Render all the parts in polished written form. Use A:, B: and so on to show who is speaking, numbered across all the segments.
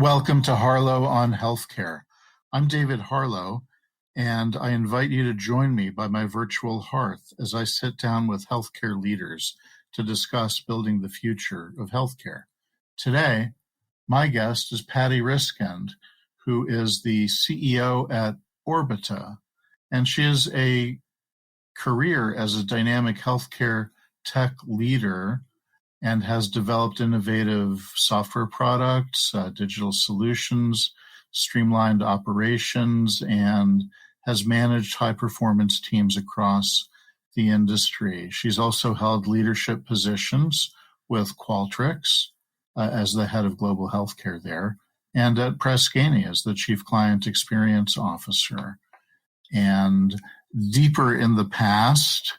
A: Welcome to Harlow on Healthcare. I'm David Harlow, and I invite you to join me by my virtual hearth as I sit down with healthcare leaders to discuss building the future of healthcare. Today, my guest is Patty Riskind, who is the CEO at Orbita, and she has a career as a dynamic healthcare tech leader and has developed innovative software products, digital solutions, streamlined operations, and has managed high-performance teams across the industry. She's also held leadership positions with Qualtrics as the head of global healthcare there, and at Press Ganey as the chief client experience officer. And deeper in the past,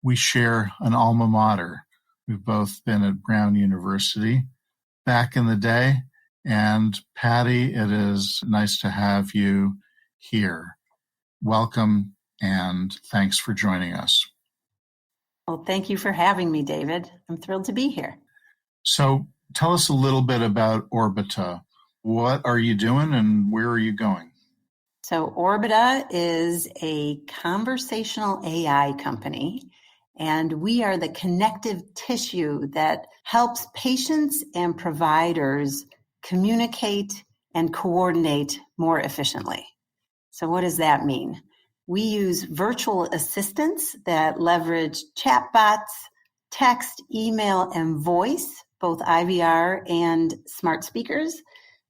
A: we share an alma mater. We've both been at Brown University back in the day. And Patty, it is nice to have you here. Welcome, and thanks for joining us.
B: Well, thank you for having me, David. I'm thrilled to be here.
A: So tell us a little bit about Orbita. What are you doing and where are you going?
B: So Orbita is a conversational AI company, and we are the connective tissue that helps patients and providers communicate and coordinate more efficiently. So what does that mean? We use virtual assistants that leverage chatbots, text, email, and voice, both IVR and smart speakers,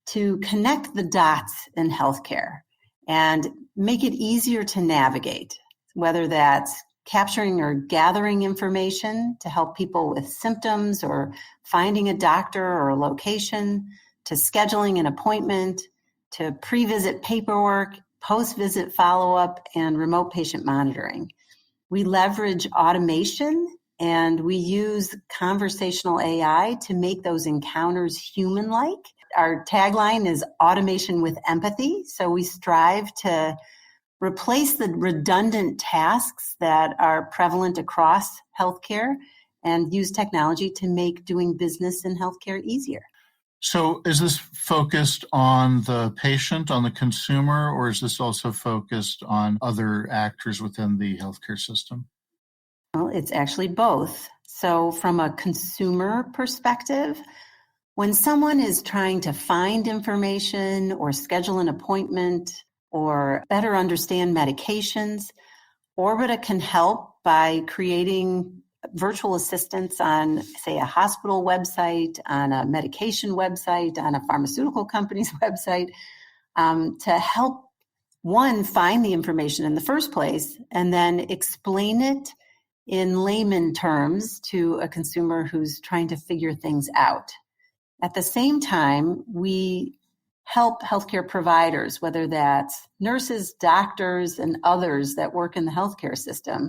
B: to connect the dots in healthcare and make it easier to navigate, whether that's capturing or gathering information to help people with symptoms or finding a doctor or a location, to scheduling an appointment, to pre-visit paperwork, post-visit follow-up, and remote patient monitoring. We leverage automation and we use conversational AI to make those encounters human-like. Our tagline is automation with empathy, so we strive to replace the redundant tasks that are prevalent across healthcare and use technology to make doing business in healthcare easier.
A: So is this focused on the patient, on the consumer, or is this also focused on other actors within the healthcare system?
B: Well, it's actually both. So from a consumer perspective, when someone is trying to find information or schedule an appointment or better understand medications, Orbita can help by creating virtual assistants on, say, a hospital website, on a medication website, on a pharmaceutical company's website, to help one find the information in the first place and then explain it in layman terms to a consumer who's trying to figure things out. At the same time, we help healthcare providers, whether that's nurses, doctors, and others that work in the healthcare system,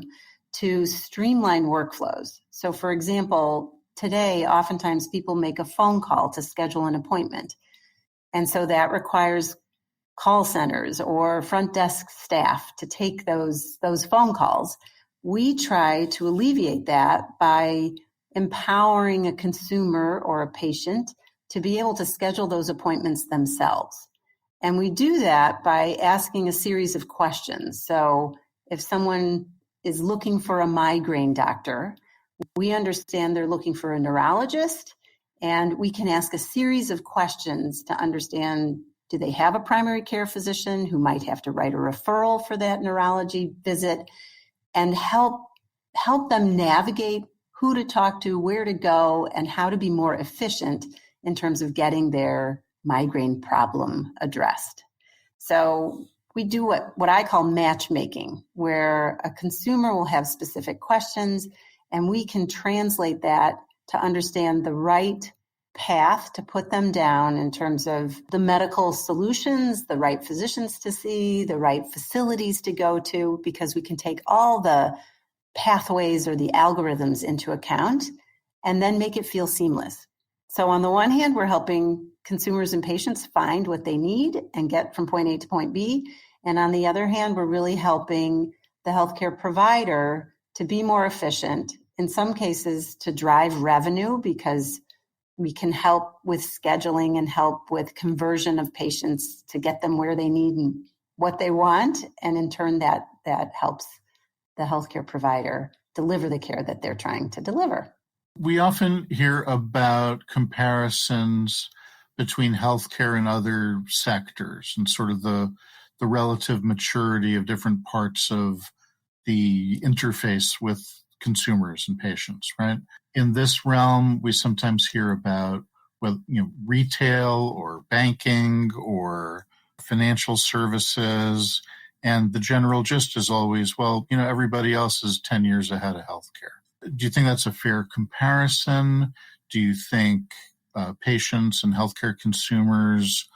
B: to streamline workflows. So for example, today, oftentimes people make a phone call to schedule an appointment. And so that requires call centers or front desk staff to take those phone calls. We try to alleviate that by empowering a consumer or a patient to be able to schedule those appointments themselves. And we do that by asking a series of questions. So if someone is looking for a migraine doctor, we understand they're looking for a neurologist, and we can ask a series of questions to understand, do they have a primary care physician who might have to write a referral for that neurology visit, and help them navigate who to talk to, where to go, and how to be more efficient in terms of getting their migraine problem addressed. So we do what I call matchmaking, where a consumer will have specific questions and we can translate that to understand the right path to put them down in terms of the medical solutions, the right physicians to see, the right facilities to go to, because we can take all the pathways or the algorithms into account and then make it feel seamless. So on the one hand, we're helping consumers and patients find what they need and get from point A to point B. And on the other hand, we're really helping the healthcare provider to be more efficient, in some cases to drive revenue, because We can help with scheduling and help with conversion of patients to get them where they need and what they want. And in turn, that helps the healthcare provider deliver the care that they're trying to deliver.
A: We often hear about comparisons between healthcare and other sectors and sort of the relative maturity of different parts of the interface with consumers and patients, right? In this realm, we sometimes hear about, well, retail or banking or financial services. And the general gist is always, well, everybody else is 10 years ahead of healthcare. Do you think that's a fair comparison? Do you think patients and healthcare consumers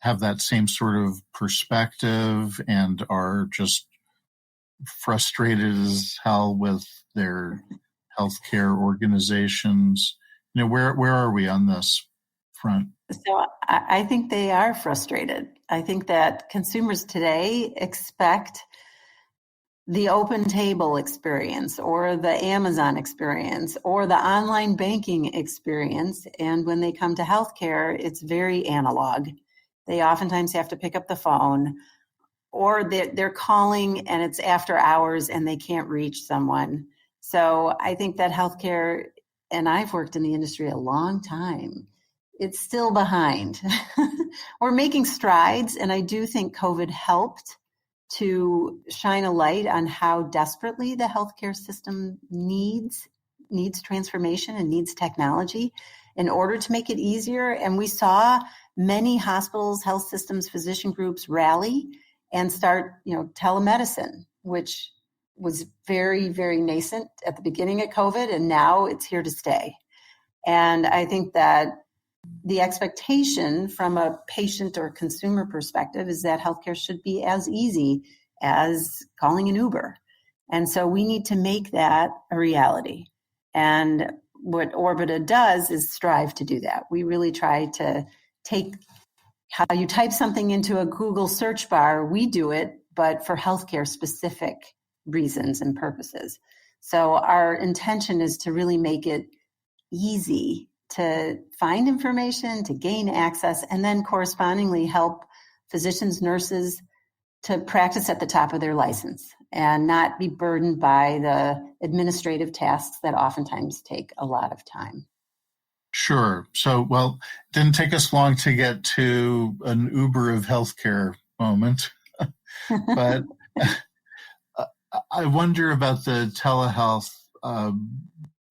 A: have that same sort of perspective and are just frustrated as hell with their healthcare organizations? Where are we on this front?
B: So I think they are frustrated. I think that consumers today expect the open table experience or the Amazon experience or the online banking experience. And when they come to healthcare, it's very analog. They oftentimes have to pick up the phone, or they're calling and it's after hours and they can't reach someone. So I think that healthcare, and I've worked in the industry a long time, it's still behind. We're making strides, and I do think COVID helped to shine a light on how desperately the healthcare system needs transformation and needs technology in order to make it easier. And we saw many hospitals, health systems, physician groups rally and start, telemedicine, which was very, very nascent at the beginning of COVID, and now it's here to stay. And I think that the expectation from a patient or consumer perspective is that healthcare should be as easy as calling an Uber. And so we need to make that a reality. And what Orbita does is strive to do that. We really try to take how you type something into a Google search bar, we do it, but for healthcare specific reasons and purposes. So our intention is to really make it easy to find information, to gain access, and then correspondingly help physicians, nurses to practice at the top of their license and not be burdened by the administrative tasks that oftentimes take a lot of time.
A: Sure. So, well, it didn't take us long to get to an Uber of healthcare moment, but I wonder about the telehealth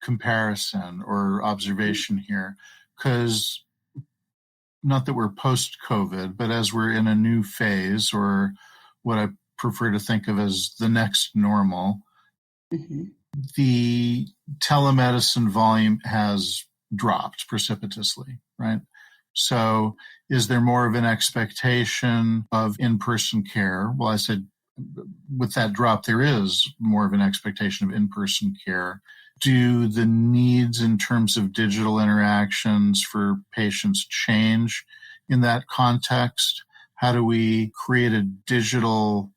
A: comparison or observation here, because not that we're post-COVID, but as we're in a new phase, or what I prefer to think of as the next normal, the telemedicine volume has dropped precipitously, right? So is there more of an expectation of in-person care? Well, I said with that drop, there is more of an expectation of in-person care. Do the needs in terms of digital interactions for patients change in that context? How do we create a digital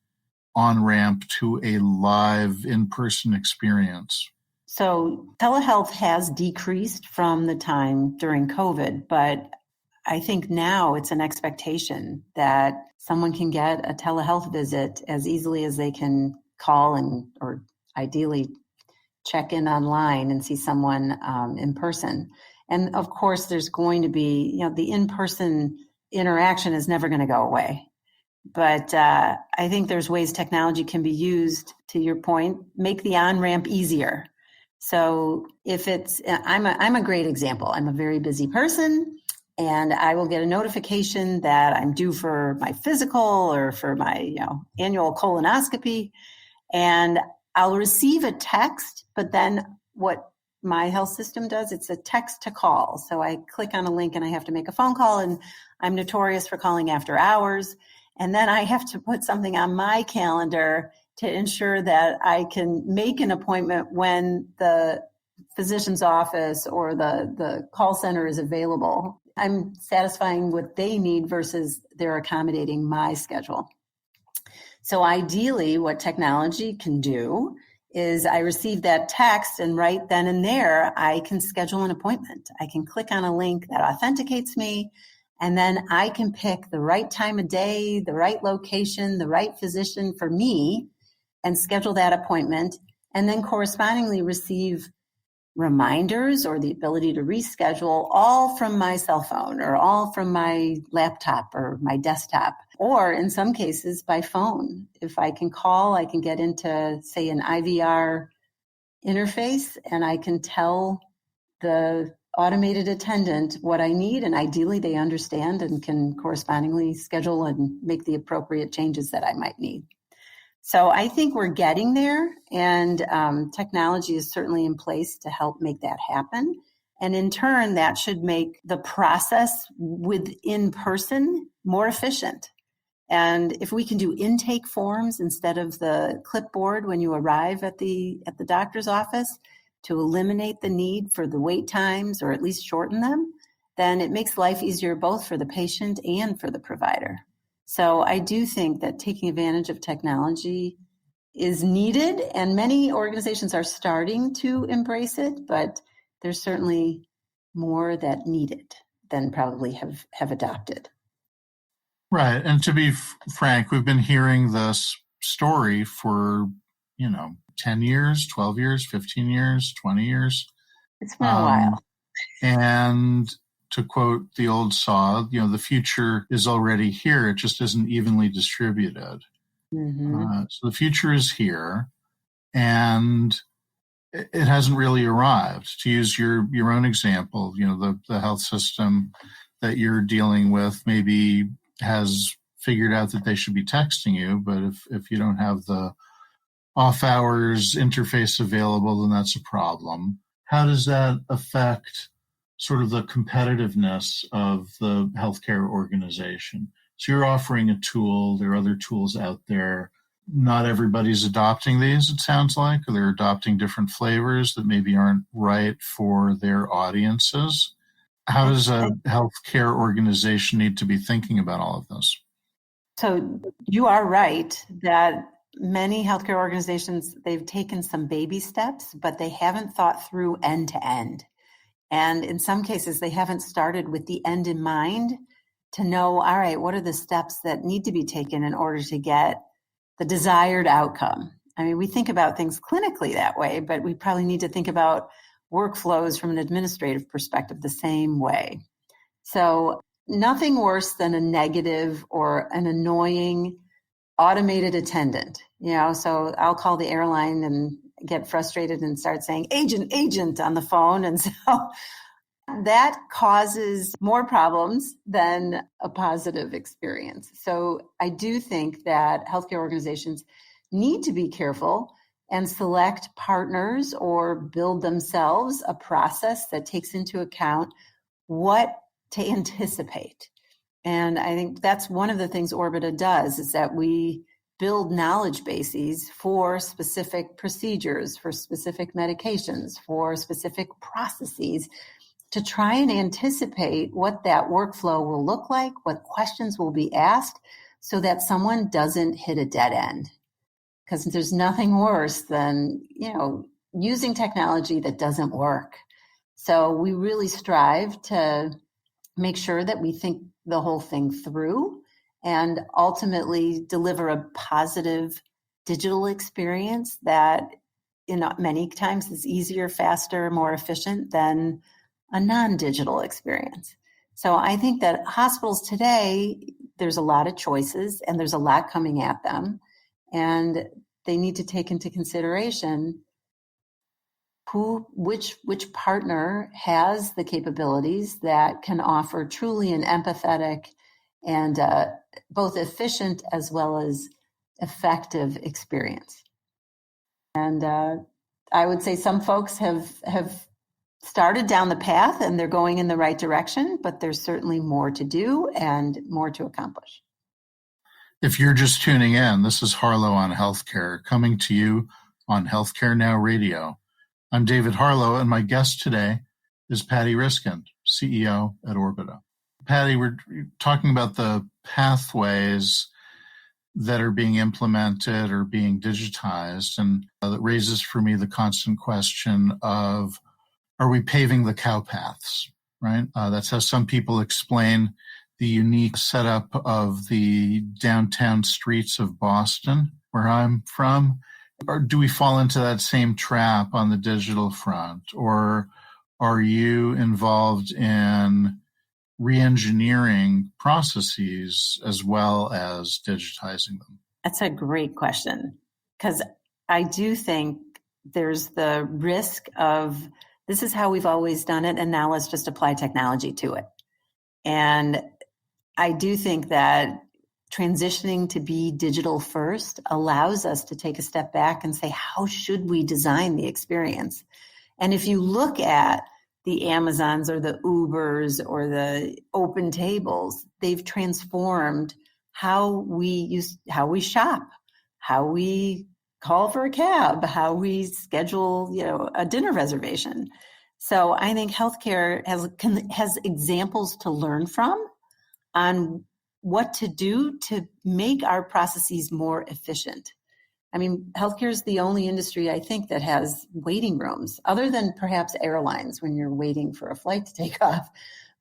A: on-ramp to a live in-person experience?
B: So telehealth has decreased from the time during COVID, but I think now it's an expectation that someone can get a telehealth visit as easily as they can call or ideally check in online and see someone in person. And of course, there's going to be, the in-person interaction is never going to go away. But I think there's ways technology can be used, to your point, make the on-ramp easier. So if I'm a great example. I'm a very busy person, and I will get a notification that I'm due for my physical or for my annual colonoscopy, and I'll receive a text. But then what my health system does, it's a text to call. So I click on a link and I have to make a phone call, and I'm notorious for calling after hours. And then I have to put something on my calendar to ensure that I can make an appointment when the physician's office or the call center is available. I'm satisfying what they need versus they're accommodating my schedule. So ideally, what technology can do is I receive that text, and right then and there, I can schedule an appointment. I can click on a link that authenticates me, and then I can pick the right time of day, the right location, the right physician for me, and schedule that appointment, and then correspondingly receive reminders or the ability to reschedule, all from my cell phone or all from my laptop or my desktop, or in some cases by phone. If I can call, I can get into, say, an IVR interface, and I can tell the automated attendant what I need, and ideally they understand and can correspondingly schedule and make the appropriate changes that I might need. So I think we're getting there, and technology is certainly in place to help make that happen. And in turn, that should make the process within person more efficient. And if we can do intake forms instead of the clipboard when you arrive at the doctor's office to eliminate the need for the wait times or at least shorten them, then it makes life easier both for the patient and for the provider. So I do think that taking advantage of technology is needed, and many organizations are starting to embrace it, but there's certainly more that need it than probably have adopted.
A: Right. And to be frank, we've been hearing this story for, 10 years, 12 years, 15 years, 20 years.
B: It's been a while.
A: And to quote the old saw, the future is already here. It just isn't evenly distributed.
B: Mm-hmm.
A: So the future is here, and it hasn't really arrived. To use your own example, the health system that you're dealing with maybe has figured out that they should be texting you, but if you don't have the off hours interface available, then that's a problem. How does that affect sort of the competitiveness of the healthcare organization? So you're offering a tool, there are other tools out there. Not everybody's adopting these, it sounds like, or they're adopting different flavors that maybe aren't right for their audiences. How does a healthcare organization need to be thinking about all of this?
B: So you are right that many healthcare organizations, they've taken some baby steps, but they haven't thought through end to end. And in some cases, they haven't started with the end in mind to know, all right, what are the steps that need to be taken in order to get the desired outcome? I mean, we think about things clinically that way, but we probably need to think about workflows from an administrative perspective the same way. So nothing worse than a negative or an annoying automated attendant. So I'll call the airline and get frustrated and start saying, agent on the phone. And so that causes more problems than a positive experience. So I do think that healthcare organizations need to be careful and select partners or build themselves a process that takes into account what to anticipate. And I think that's one of the things Orbita does, is that we build knowledge bases for specific procedures, for specific medications, for specific processes, to try and anticipate what that workflow will look like, what questions will be asked, so that someone doesn't hit a dead end. Because there's nothing worse than, using technology that doesn't work. So we really strive to make sure that we think the whole thing through and ultimately deliver a positive digital experience that many times is easier, faster, more efficient than a non-digital experience. So I think that hospitals today, there's a lot of choices and there's a lot coming at them, and they need to take into consideration which partner has the capabilities that can offer truly an empathetic and both efficient as well as effective experience. And I would say some folks have started down the path and they're going in the right direction, but there's certainly more to do and more to accomplish.
A: If you're just tuning in, this is Harlow on Healthcare, coming to you on Healthcare Now Radio. I'm David Harlow, and my guest today is Patty Riskind, CEO at Orbita. Patty, we're talking about the pathways that are being implemented or being digitized. And that raises for me the constant question of, are we paving the cow paths, right? That's how some people explain the unique setup of the downtown streets of Boston, where I'm from. Or do we fall into that same trap on the digital front? Or are you involved in re-engineering processes as well as digitizing them?
B: That's a great question, because I do think there's the risk of, this is how we've always done it, and now let's just apply technology to it. And I do think that transitioning to be digital first allows us to take a step back and say, how should we design the experience? And if you look at the Amazons or the Ubers or the open tables, they've transformed how we shop, how we call for a cab, how we schedule, a dinner reservation. So I think healthcare has examples to learn from on what to do to make our processes more efficient. I mean, healthcare is the only industry, I think, that has waiting rooms, other than perhaps airlines when you're waiting for a flight to take off.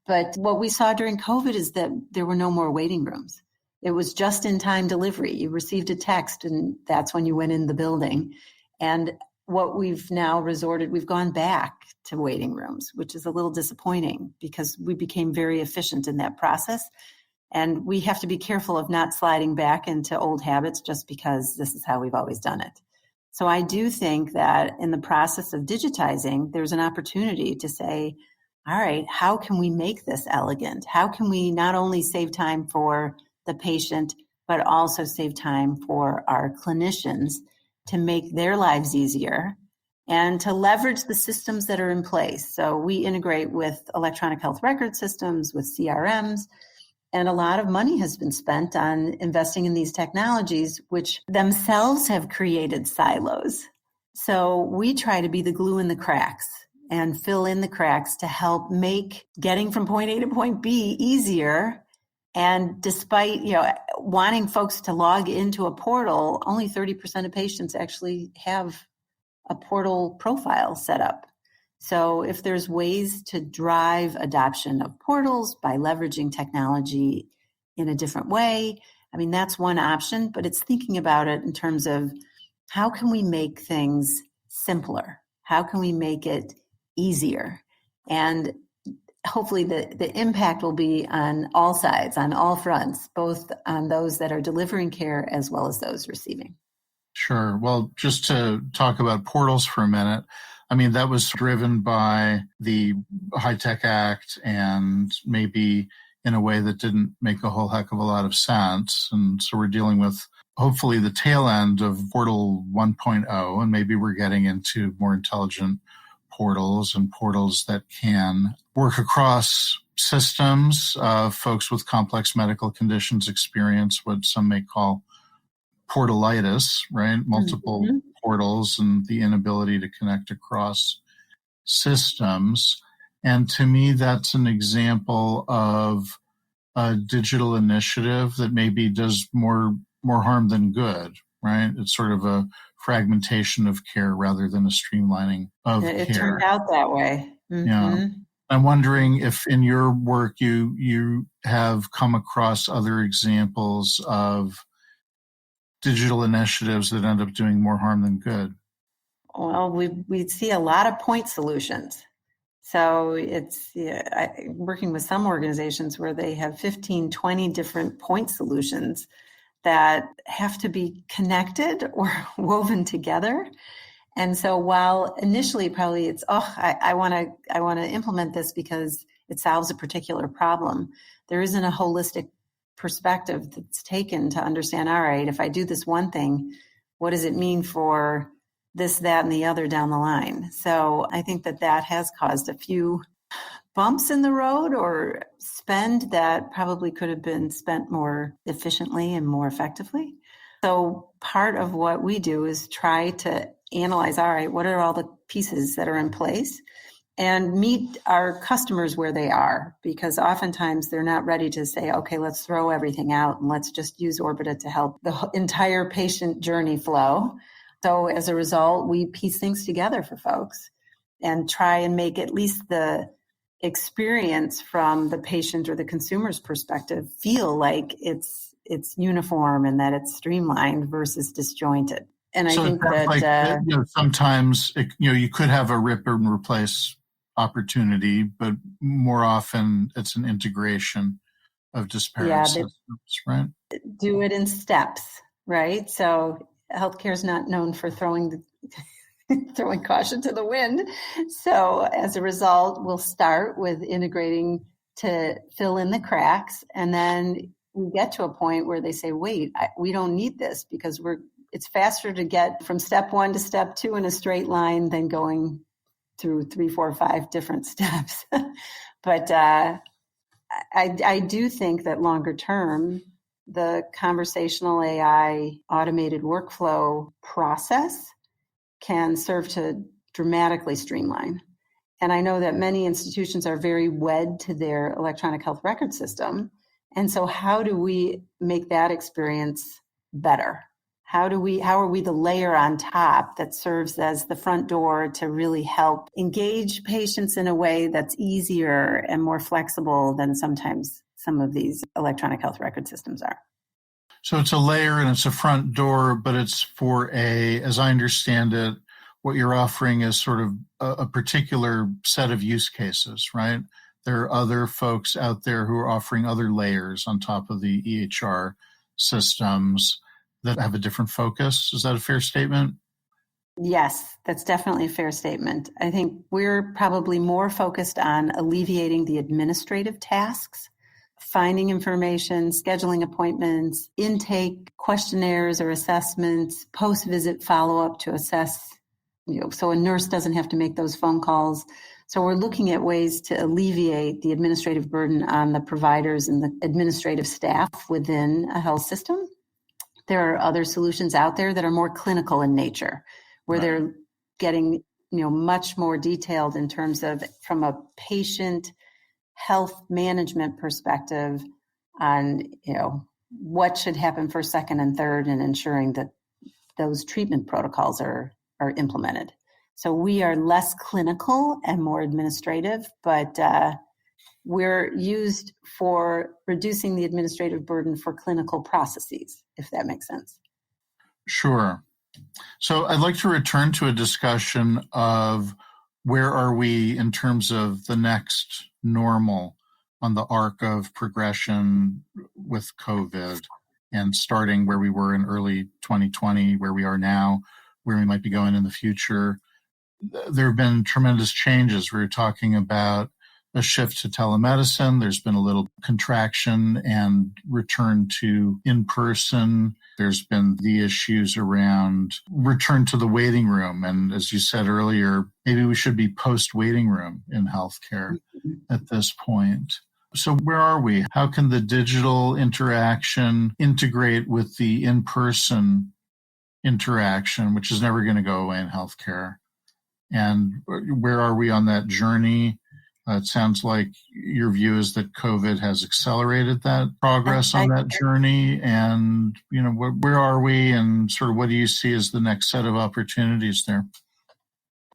B: But what we saw during COVID is that there were no more waiting rooms. It was just in time delivery. You received a text and that's when you went in the building. And what we've now we've gone back to waiting rooms, which is a little disappointing because we became very efficient in that process. And we have to be careful of not sliding back into old habits just because this is how we've always done it. So I do think that in the process of digitizing, there's an opportunity to say, all right, how can we make this elegant? How can we not only save time for the patient, but also save time for our clinicians to make their lives easier and to leverage the systems that are in place? So we integrate with electronic health record systems, with CRMs, and a lot of money has been spent on investing in these technologies, which themselves have created silos. So we try to be the glue in the cracks and fill in the cracks to help make getting from point A to point B easier. And despite, wanting folks to log into a portal, only 30% of patients actually have a portal profile set up. So if there's ways to drive adoption of portals by leveraging technology in a different way, I mean, that's one option, but it's thinking about it in terms of how can we make things simpler? How can we make it easier? And hopefully the impact will be on all sides, on all fronts, both on those that are delivering care as well as those receiving.
A: Sure. Well, just to talk about portals for a minute, I mean, that was driven by the High-Tech Act and maybe in a way that didn't make a whole heck of a lot of sense. And so we're dealing with hopefully the tail end of Portal 1.0, and maybe we're getting into more intelligent portals and portals that can work across systems. Folks with complex medical conditions experience what some may call portalitis, right? Multiple portals and the inability to connect across systems. And to me, that's an example of a digital initiative that maybe does more harm than good, right? It's sort of a fragmentation of care rather than a streamlining of care.
B: It turned out that way. Mm-hmm.
A: Yeah. I'm wondering if in your work you have come across other examples of digital initiatives that end up doing more harm than good.
B: Well, we see a lot of point solutions. So it's working with some organizations where they have 15, 20 different point solutions that have to be connected or woven together. And so while initially probably it's, I want to implement this because it solves a particular problem, there isn't a holistic perspective that's taken to understand, all right, if I do this one thing, what does it mean for this, that, and the other down the line? So I think that has caused a few bumps in the road or spend that probably could have been spent more efficiently and more effectively. So part of what we do is try to analyze, all right, what are all the pieces that are in place? and meet our customers where they are, because oftentimes they're not ready to say, okay, let's throw everything out and let's just use Orbita to help the entire patient journey flow. So as a result, we piece things together for folks and try and make at least the experience from the patient or the consumer's perspective feel like it's uniform and that it's streamlined versus disjointed. And I think that
A: sometimes you could have a rip and replace opportunity, but more often it's an integration of disparate systems, right?
B: Do it in steps, right? So healthcare is not known for throwing caution to the wind. So as a result, we'll start with integrating to fill in the cracks, and then we get to a point where they say, wait, we don't need this because it's faster to get from step 1 to step 2 in a straight line than going through 3, 4, 5 different steps. But I do think that longer term, the conversational AI automated workflow process can serve to dramatically streamline. And I know that many institutions are very wed to their electronic health record system. And so how do we make that experience better? How are we the layer on top that serves as the front door to really help engage patients in a way that's easier and more flexible than sometimes some of these electronic health record systems are?
A: So it's a layer and it's a front door, but it's as I understand it, what you're offering is sort of a particular set of use cases, right? There are other folks out there who are offering other layers on top of the EHR systems that have a different focus. Is that a fair statement?
B: Yes, that's definitely a fair statement. I think we're probably more focused on alleviating the administrative tasks, finding information, scheduling appointments, intake questionnaires or assessments, post-visit follow-up to assess, so a nurse doesn't have to make those phone calls. So we're looking at ways to alleviate the administrative burden on the providers and the administrative staff within a health system. There are other solutions out there that are more clinical in nature, where they're getting, much more detailed in terms of from a patient health management perspective on, what should happen first, second, and third, and ensuring that those treatment protocols are implemented. So we are less clinical and more administrative, but we're used for reducing the administrative burden for clinical processes, if that makes sense.
A: Sure. So I'd like to return to a discussion of where are we in terms of the next normal on the arc of progression with COVID, and starting where we were in early 2020, where we are now, where we might be going in the future. There have been tremendous changes. We were talking about a shift to telemedicine. There's been a little contraction and return to in-person. There's been the issues around return to the waiting room. And as you said earlier, maybe we should be post-waiting room in healthcare at this point. So where are we? How can the digital interaction integrate with the in-person interaction, which is never going to go away in healthcare? And where are we on that journey? It sounds like your view is that COVID has accelerated that progress on that journey. And, where are we, and sort of what do you see as the next set of opportunities there?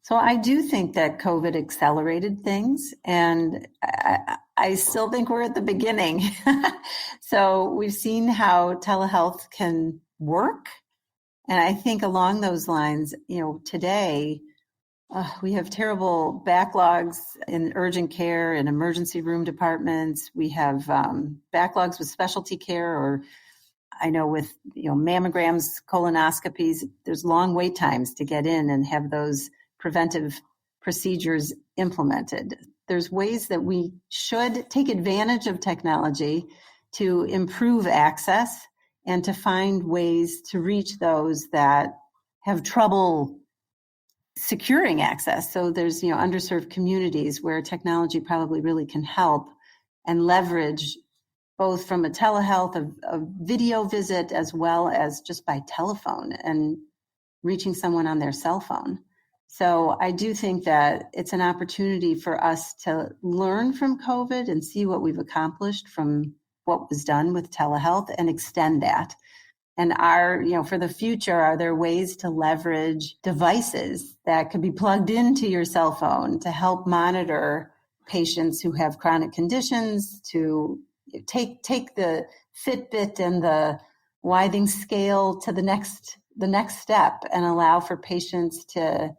B: So I do think that COVID accelerated things, and I still think we're at the beginning. So we've seen how telehealth can work. And I think along those lines, today, we have terrible backlogs in urgent care and emergency room departments. We have backlogs with specialty care, or I know with mammograms, colonoscopies, there's long wait times to get in and have those preventive procedures implemented. There's ways that we should take advantage of technology to improve access and to find ways to reach those that have trouble securing access. So there's, underserved communities where technology probably really can help and leverage both from a telehealth, a video visit, as well as just by telephone and reaching someone on their cell phone. So I do think that it's an opportunity for us to learn from COVID and see what we've accomplished from what was done with telehealth and extend that. And for the future, are there ways to leverage devices that could be plugged into your cell phone to help monitor patients who have chronic conditions, to take the Fitbit and the Withing scale to the next step and allow for patients to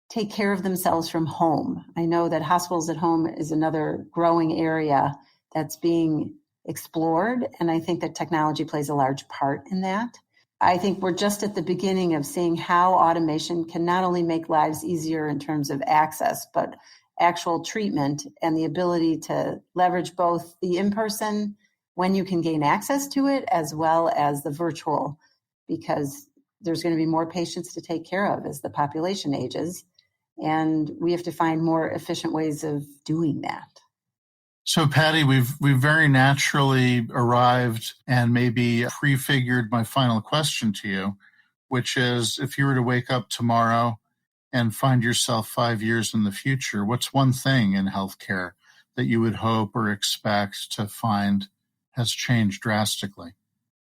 B: take care of themselves from home. I know that hospitals at home is another growing area that's being explored, and I think that technology plays a large part in that. I think we're just at the beginning of seeing how automation can not only make lives easier in terms of access, but actual treatment and the ability to leverage both the in-person when you can gain access to it, as well as the virtual, because there's going to be more patients to take care of as the population ages. And we have to find more efficient ways of doing that.
A: So, Patty, we've very naturally arrived and maybe prefigured my final question to you, which is, if you were to wake up tomorrow and find yourself 5 years in the future, what's one thing in healthcare that you would hope or expect to find has changed drastically?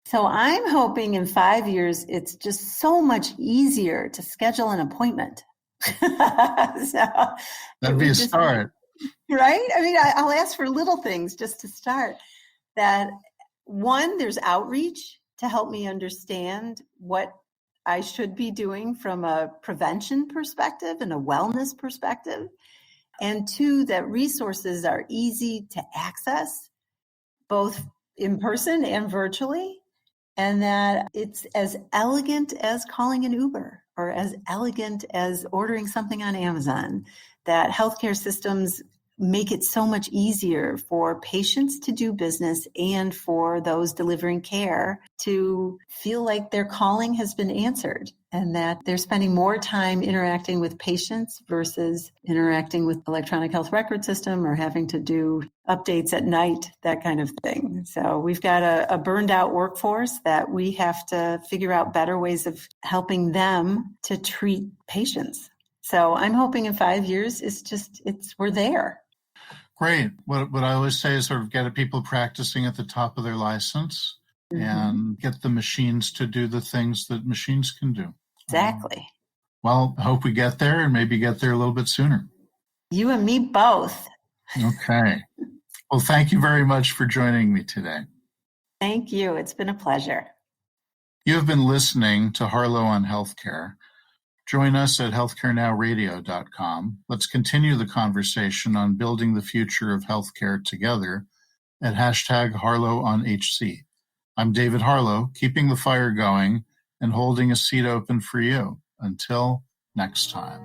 B: So I'm hoping in 5 years, it's just so much easier to schedule an appointment.
A: That'd be a start.
B: Right? I mean, I'll ask for little things just to start. That one, there's outreach to help me understand what I should be doing from a prevention perspective and a wellness perspective. And two, that resources are easy to access, both in person and virtually. And that it's as elegant as calling an Uber or as elegant as ordering something on Amazon, that healthcare systems make it so much easier for patients to do business and for those delivering care to feel like their calling has been answered and that they're spending more time interacting with patients versus interacting with electronic health record system or having to do updates at night, that kind of thing. So we've got a burned out workforce that we have to figure out better ways of helping them to treat patients. So I'm hoping in 5 years, we're there.
A: Great. What I always say is sort of get people practicing at the top of their license and get the machines to do the things that machines can do.
B: Exactly.
A: Well, I hope we get there and maybe get there a little bit sooner.
B: You and me both.
A: Okay. Well, thank you very much for joining me today.
B: Thank you. It's been a pleasure.
A: You have been listening to Harlow on Healthcare. Join us at healthcarenowradio.com. Let's continue the conversation on building the future of healthcare together at #HarlowOnHC. I'm David Harlow, keeping the fire going and holding a seat open for you. Until next time.